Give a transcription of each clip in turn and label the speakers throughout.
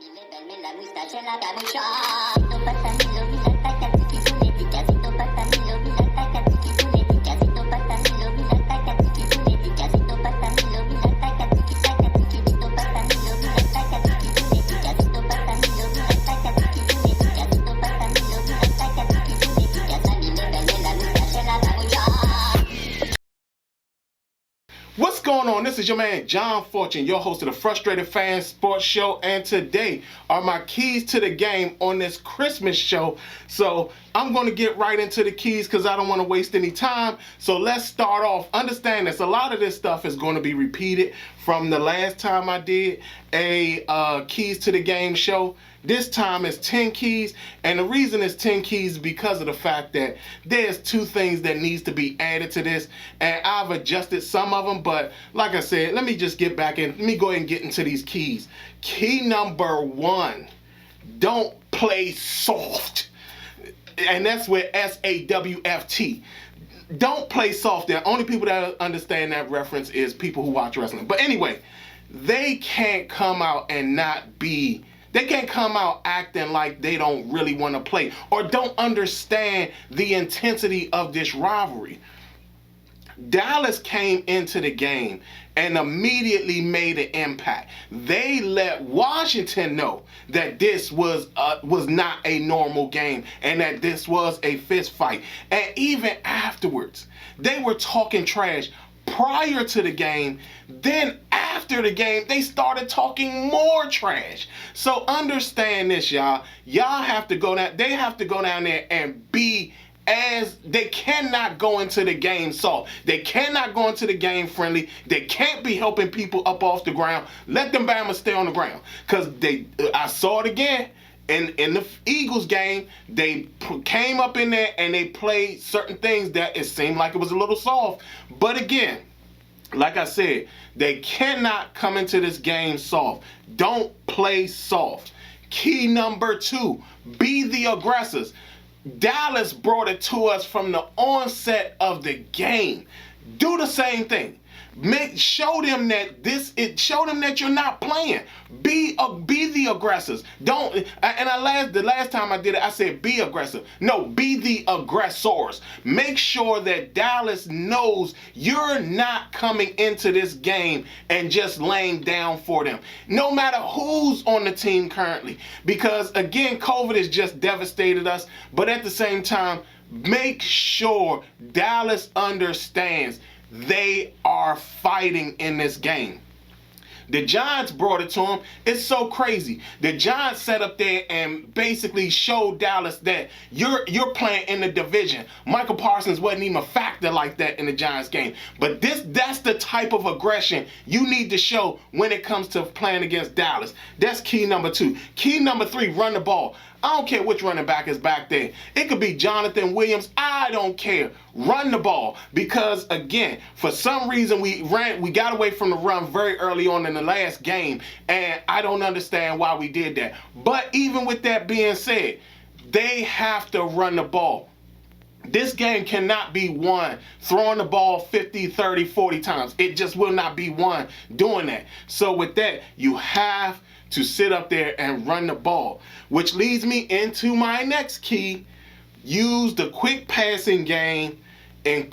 Speaker 1: Levarme la moustache en la capucha. Siento pasanilo, mira tacatiki puletica. Siento pasanilo, mira tacatiki puletica. Siento pasanilo, mira tacatiki puletica. Siento pasanilo, mira tacatiki tacatiki. Siento pasanilo, mira tacatiki puletica. Siento pasanilo, mira tacatiki puletica. Siento pasanilo, mira tacatiki puletica. Sani levarme la moustache en la capucha.
Speaker 2: What's going on? This is your man John Fortune, your host of the Frustrated Fans Sports Show, and today are my keys to the game on this Christmas show. So I'm going to get right into the keys because I don't want to waste any time. So let's start off. Understand this, a lot of this stuff is going to be repeated from the last time I did a keys to the game show. This time it's 10 keys, and the reason it's 10 keys is because of the fact that there's two things that needs to be added to this, and I've adjusted some of them, but like I said, let me just get back in. Let me go ahead and get into these keys. Key number one, don't play soft, and that's with S-A-W-F-T. Don't play soft. The only people that understand that reference is people who watch wrestling. But anyway, they can't come out and they can't come out acting like they don't really want to play or don't understand the intensity of this rivalry. Dallas came into the game and immediately made an impact. They let Washington know that this was not a normal game and that this was a fist fight. And even afterwards, they were talking trash prior to the game. Then after the game, they started talking more trash. So understand this, y'all. Y'all have to go down. They have to go down there and be as they cannot go into the game soft. They cannot go into the game friendly. They can't be helping people up off the ground. Let them Bama stay on the ground. Because I saw it again. In the Eagles game, they came up in there and they played certain things that it seemed like it was a little soft. But again, like I said, they cannot come into this game soft. Don't play soft. Key number two, be the aggressors. Dallas brought it to us from the onset of the game. Do the same thing. Show them that you're not playing. Be the aggressors. The last time I did it, I said be aggressive. No, be the aggressors. Make sure that Dallas knows you're not coming into this game and just laying down for them. No matter who's on the team currently. Because again, COVID has just devastated us. But at the same time, make sure Dallas understands they are fighting in this game. The Giants brought it to them. It's so crazy. The Giants sat up there and basically showed Dallas that you're playing in the division. Michael Parsons wasn't even a factor like that in the Giants game. But that's the type of aggression you need to show when it comes to playing against Dallas. That's key number two. Key number three, run the ball. I don't care which running back is back there. It could be Jonathan Williams. I don't care. Run the ball. Because, again, for some reason we got away from the run very early on in the last game, and I don't understand why we did that. But even with that being said, they have to run the ball. This game cannot be won throwing the ball 50, 30, 40 times. It just will not be won doing that. So with that, you have to sit up there and run the ball, which leads me into my next key. Use the quick passing game, use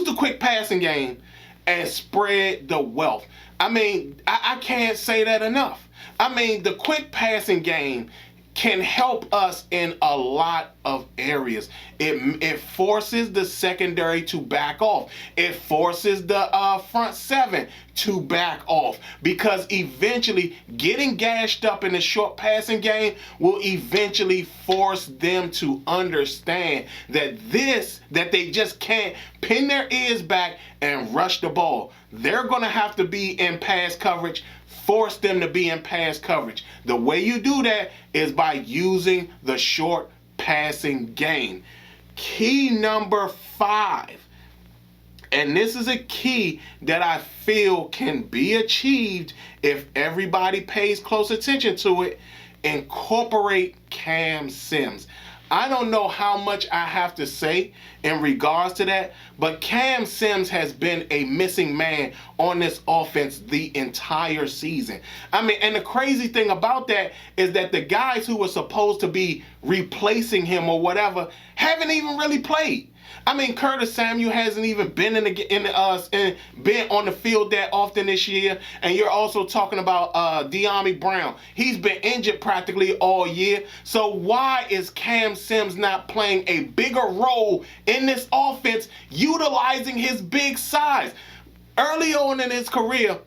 Speaker 2: the quick passing game and spread the wealth. I mean, I can't say that enough. I mean, the quick passing game can help us in a lot of areas. It forces the secondary to back off. It forces the front seven to back off, because eventually getting gashed up in the short passing game will eventually force them to understand that they just can't pin their ears back and rush the ball. They're going to have to be in pass coverage. Force them to be in pass coverage. The way you do that is by using the short passing game. Key number five, and this is a key that I feel can be achieved if everybody pays close attention to it. Incorporate Cam Sims. I don't know how much I have to say in regards to that, but Cam Sims has been a missing man on this offense the entire season. I mean, and the crazy thing about that is that the guys who were supposed to be replacing him or whatever haven't even really played. I mean, Curtis Samuel hasn't even been been on the field that often this year, and you're also talking about De'Ami Brown. He's been injured practically all year. So why is Cam Sims not playing a bigger role in this offense, utilizing his big size? Early on in his career,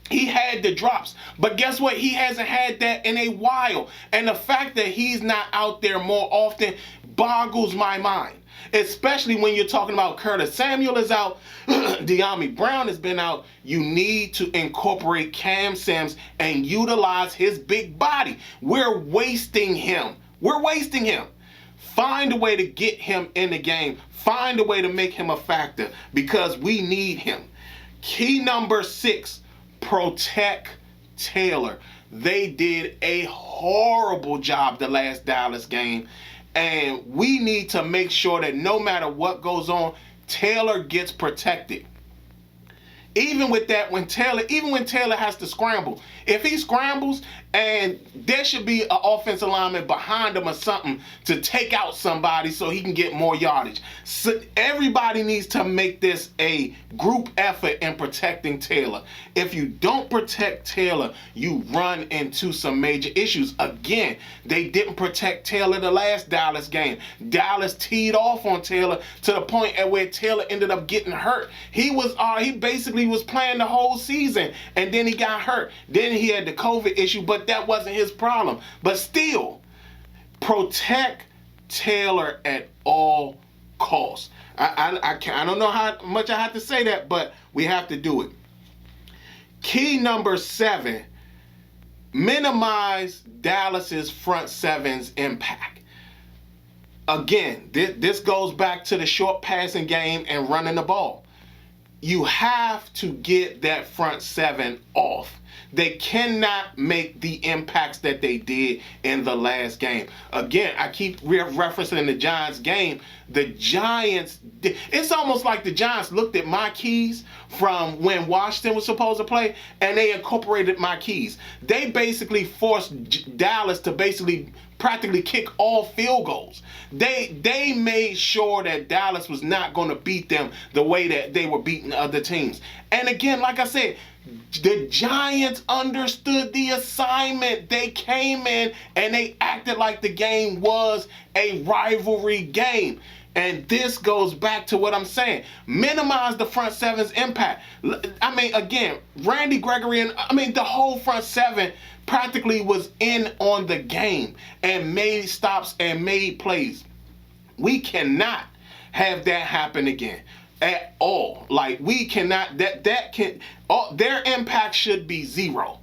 Speaker 2: he had the drops, but guess what? He hasn't had that in a while, and the fact that he's not out there more often boggles my mind. Especially when you're talking about Curtis Samuel is out, De'Ami Brown has been out. You need to incorporate Cam Sims and utilize his big body. We're wasting him. Find a way to get him in the game. Find a way to make him a factor because we need him. Key number 6, protect Taylor. They did a horrible job the last Dallas game. And we need to make sure that no matter what goes on, Taylor gets protected. Even with that, when Taylor has to scramble, if he scrambles, and there should be an offensive lineman behind him or something to take out somebody so he can get more yardage. So everybody needs to make this a group effort in protecting Taylor. If you don't protect Taylor, you run into some major issues. Again, they didn't protect Taylor the last Dallas game. Dallas teed off on Taylor to the point at where Taylor ended up getting hurt. He basically was playing the whole season, and then he got hurt. Then he had the COVID issue, but that wasn't his problem. But still, protect Taylor at all costs. I don't know how much I have to say that, but we have to do it. Key number 7, minimize Dallas's front seven's impact. Again, this goes back to the short passing game and running the ball. You have to get that front seven off. They cannot make the impacts that they did in the last game. Again, I keep referencing the Giants game. The Giants, it's almost like the Giants looked at my keys from when Washington was supposed to play, and they incorporated my keys. They basically forced Dallas to practically kick all field goals. They made sure that Dallas was not going to beat them the way that they were beating other teams. And again, like I said, the Giants understood the assignment. They came in and they acted like the game was a rivalry game. And this goes back to what I'm saying. Minimize the front seven's impact. I mean, again, Randy Gregory and the whole front seven practically was in on the game and made stops and made plays. We cannot have that happen again at all. Like, we cannot, their impact should be 0.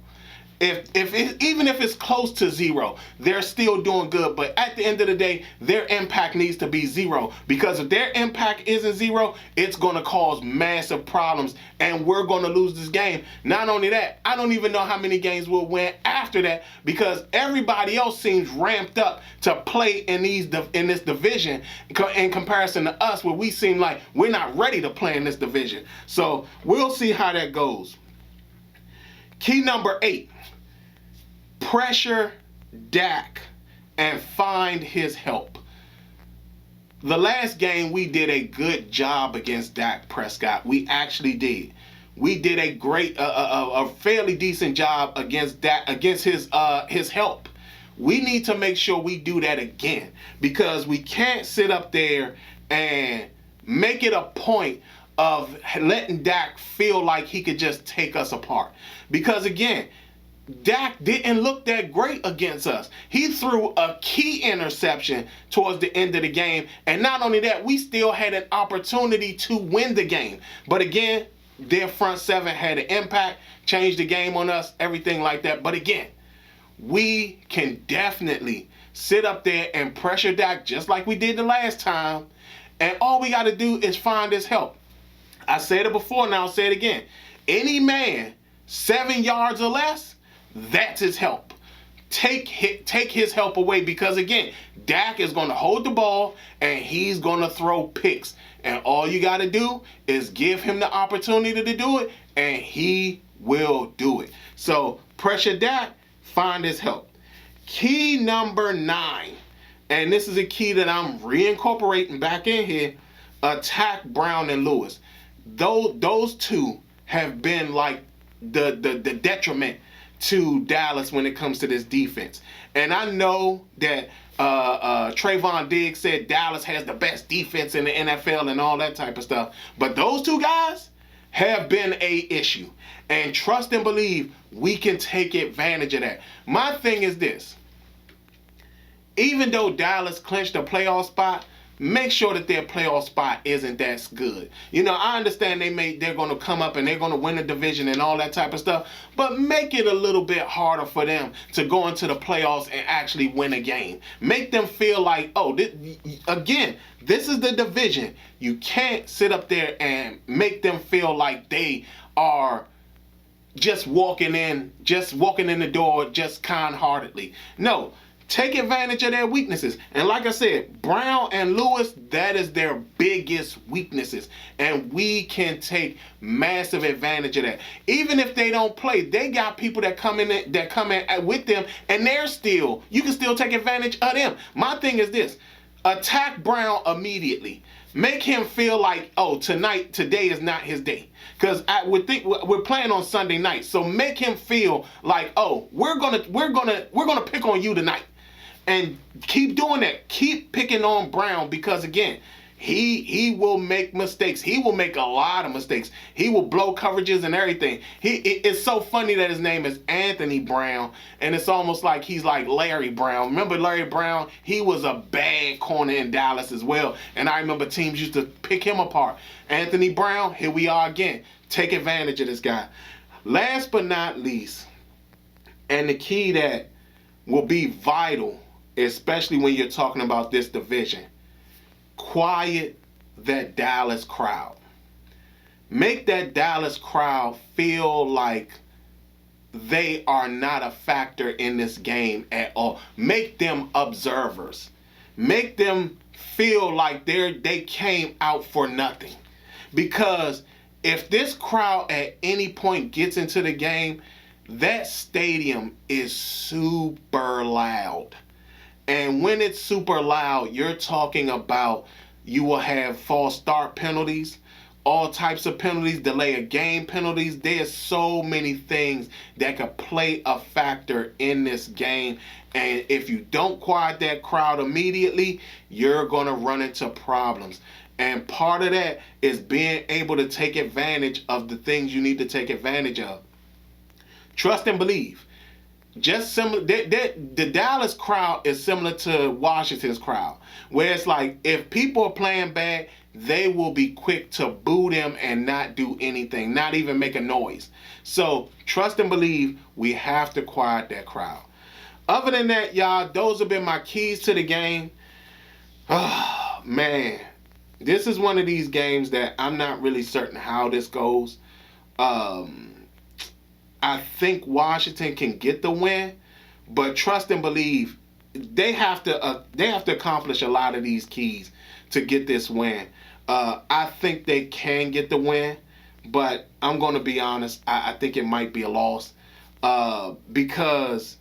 Speaker 2: Even if it's close to 0, they're still doing good. But at the end of the day, their impact needs to be 0, because if their impact isn't 0, it's going to cause massive problems, and we're going to lose this game. Not only that, I don't even know how many games we'll win after that, because everybody else seems ramped up to play in this division in comparison to us, where we seem like we're not ready to play in this division. So we'll see how that goes. Key number 8. Pressure Dak and find his help. The last game, we did a good job against Dak Prescott. We actually did. We did a fairly decent job against Dak, against his help. We need to make sure we do that again, because we can't sit up there and make it a point of letting Dak feel like he could just take us apart. Because again, Dak didn't look that great against us. He threw a key interception towards the end of the game. And not only that, we still had an opportunity to win the game. But again, their front seven had an impact, changed the game on us, everything like that. But again, we can definitely sit up there and pressure Dak just like we did the last time. And all we got to do is find his help. I said it before, now I'll say it again. Any man 7 yards or less, that's his help. take his help away, because again, Dak is going to hold the ball and he's going to throw picks. And all you got to do is give him the opportunity to do it, and he will do it. So pressure Dak, find his help. Key number 9, and this is a key that I'm reincorporating back in here, attack Brown and Lewis. Those two have been like the detriment to Dallas when it comes to this defense. And I know that Trayvon Diggs said Dallas has the best defense in the NFL and all that type of stuff. But those two guys have been a issue. And trust and believe we can take advantage of that. My thing is this. Even though Dallas clinched a playoff spot, make sure that their playoff spot isn't that good. You know, I understand they're going to come up and they're going to win the division and all that type of stuff, but make it a little bit harder for them to go into the playoffs and actually win a game. Make them feel like, oh, this is the division. You can't sit up there and make them feel like they are just walking in the door just kind-heartedly. No. Take advantage of their weaknesses. And like I said, Brown and Lewis, that is their biggest weaknesses. And we can take massive advantage of that. Even if they don't play, they got people that come in with them, and you can still take advantage of them. My thing is this. Attack Brown immediately. Make him feel like, oh, today is not his day. Because I would think we're playing on Sunday night. So make him feel like, oh, we're gonna pick on you tonight. And keep doing that. Keep picking on Brown, because again, he will make mistakes. He will make a lot of mistakes. He will blow coverages and everything. It's so funny that his name is Anthony Brown, and it's almost like he's like Larry Brown. Remember Larry Brown? He was a bad corner in Dallas as well, and I remember teams used to pick him apart. Anthony Brown, here we are again. Take advantage of this guy. Last but not least, and the key that will be vital, especially when you're talking about this division, quiet that Dallas crowd. Make that Dallas crowd feel like they are not a factor in this game at all. Make them observers. Make them feel like they came out for nothing. Because if this crowd at any point gets into the game, that stadium is super loud. And when it's super loud, you're talking about you will have false start penalties, all types of penalties, delay of game penalties. There's so many things that could play a factor in this game. And if you don't quiet that crowd immediately, you're going to run into problems. And part of that is being able to take advantage of the things you need to take advantage of. Trust and believe. Just similar, the Dallas crowd is similar to Washington's crowd, where it's like if people are playing bad, they will be quick to boo them and not do anything, not even make a noise. So trust and believe, we have to quiet that crowd. Other than that, y'all, those have been my keys to the game. Oh, man. This is one of these games that I'm not really certain how this goes. I think Washington can get the win, but trust and believe, they have to accomplish a lot of these keys to get this win. I think they can get the win, but I'm going to be honest, I think it might be a loss because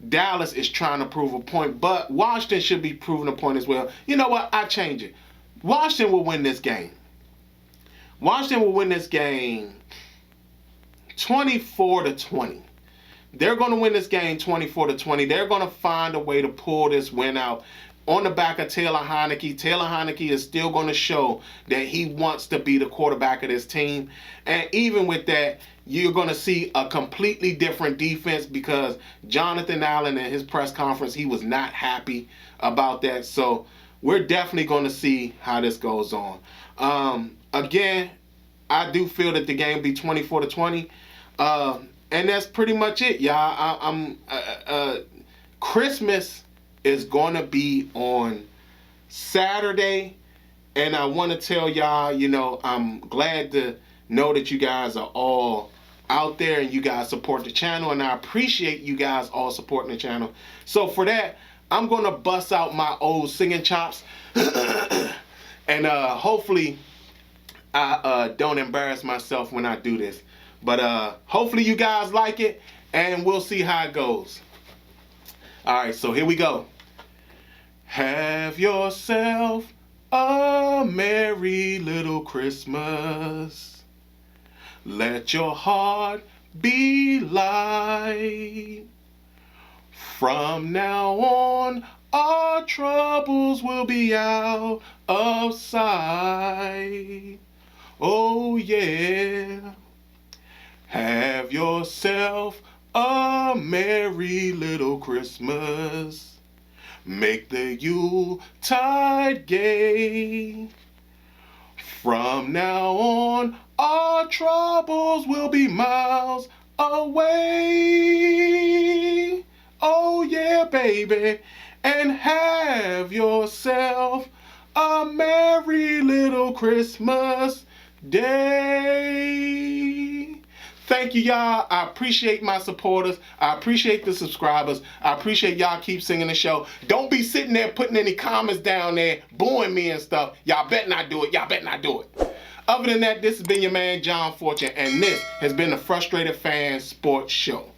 Speaker 2: Dallas is trying to prove a point, but Washington should be proving a point as well. You know what? I change it. Washington will win this game. Washington will win this game 24-20. They're going to win this game 24-20. They're going to find a way to pull this win out on the back of Taylor Heinicke. Taylor Heinicke is still going to show that he wants to be the quarterback of this team. And even with that, you're going to see a completely different defense because Jonathan Allen in his press conference, he was not happy about that. So we're definitely going to see how this goes on. Again, I do feel that the game will be 24-20. And that's pretty much it, y'all. Christmas is going to be on Saturday. And I want to tell y'all, I'm glad to know that you guys are all out there and you guys support the channel, and I appreciate you guys all supporting the channel. So for that, I'm gonna bust out my old singing chops and hopefully I don't embarrass myself when I do this. But hopefully you guys like it, and we'll see how it goes. Alright, so here we go. Have yourself a merry little Christmas. Let your heart be light. From now on, our troubles will be out of sight. Oh yeah. Have yourself a merry little Christmas. Make the Yuletide gay. From now on, our troubles will be miles away. Oh yeah, baby. And have yourself a merry little Christmas day. Thank you, y'all. I appreciate my supporters. I appreciate the subscribers. I appreciate y'all keep singing the show. Don't be sitting there putting any comments down there, booing me and stuff. Y'all better not do it. Y'all better not do it. Other than that, this has been your man, John Fortune, and this has been the Frustrated Fan Sports Show.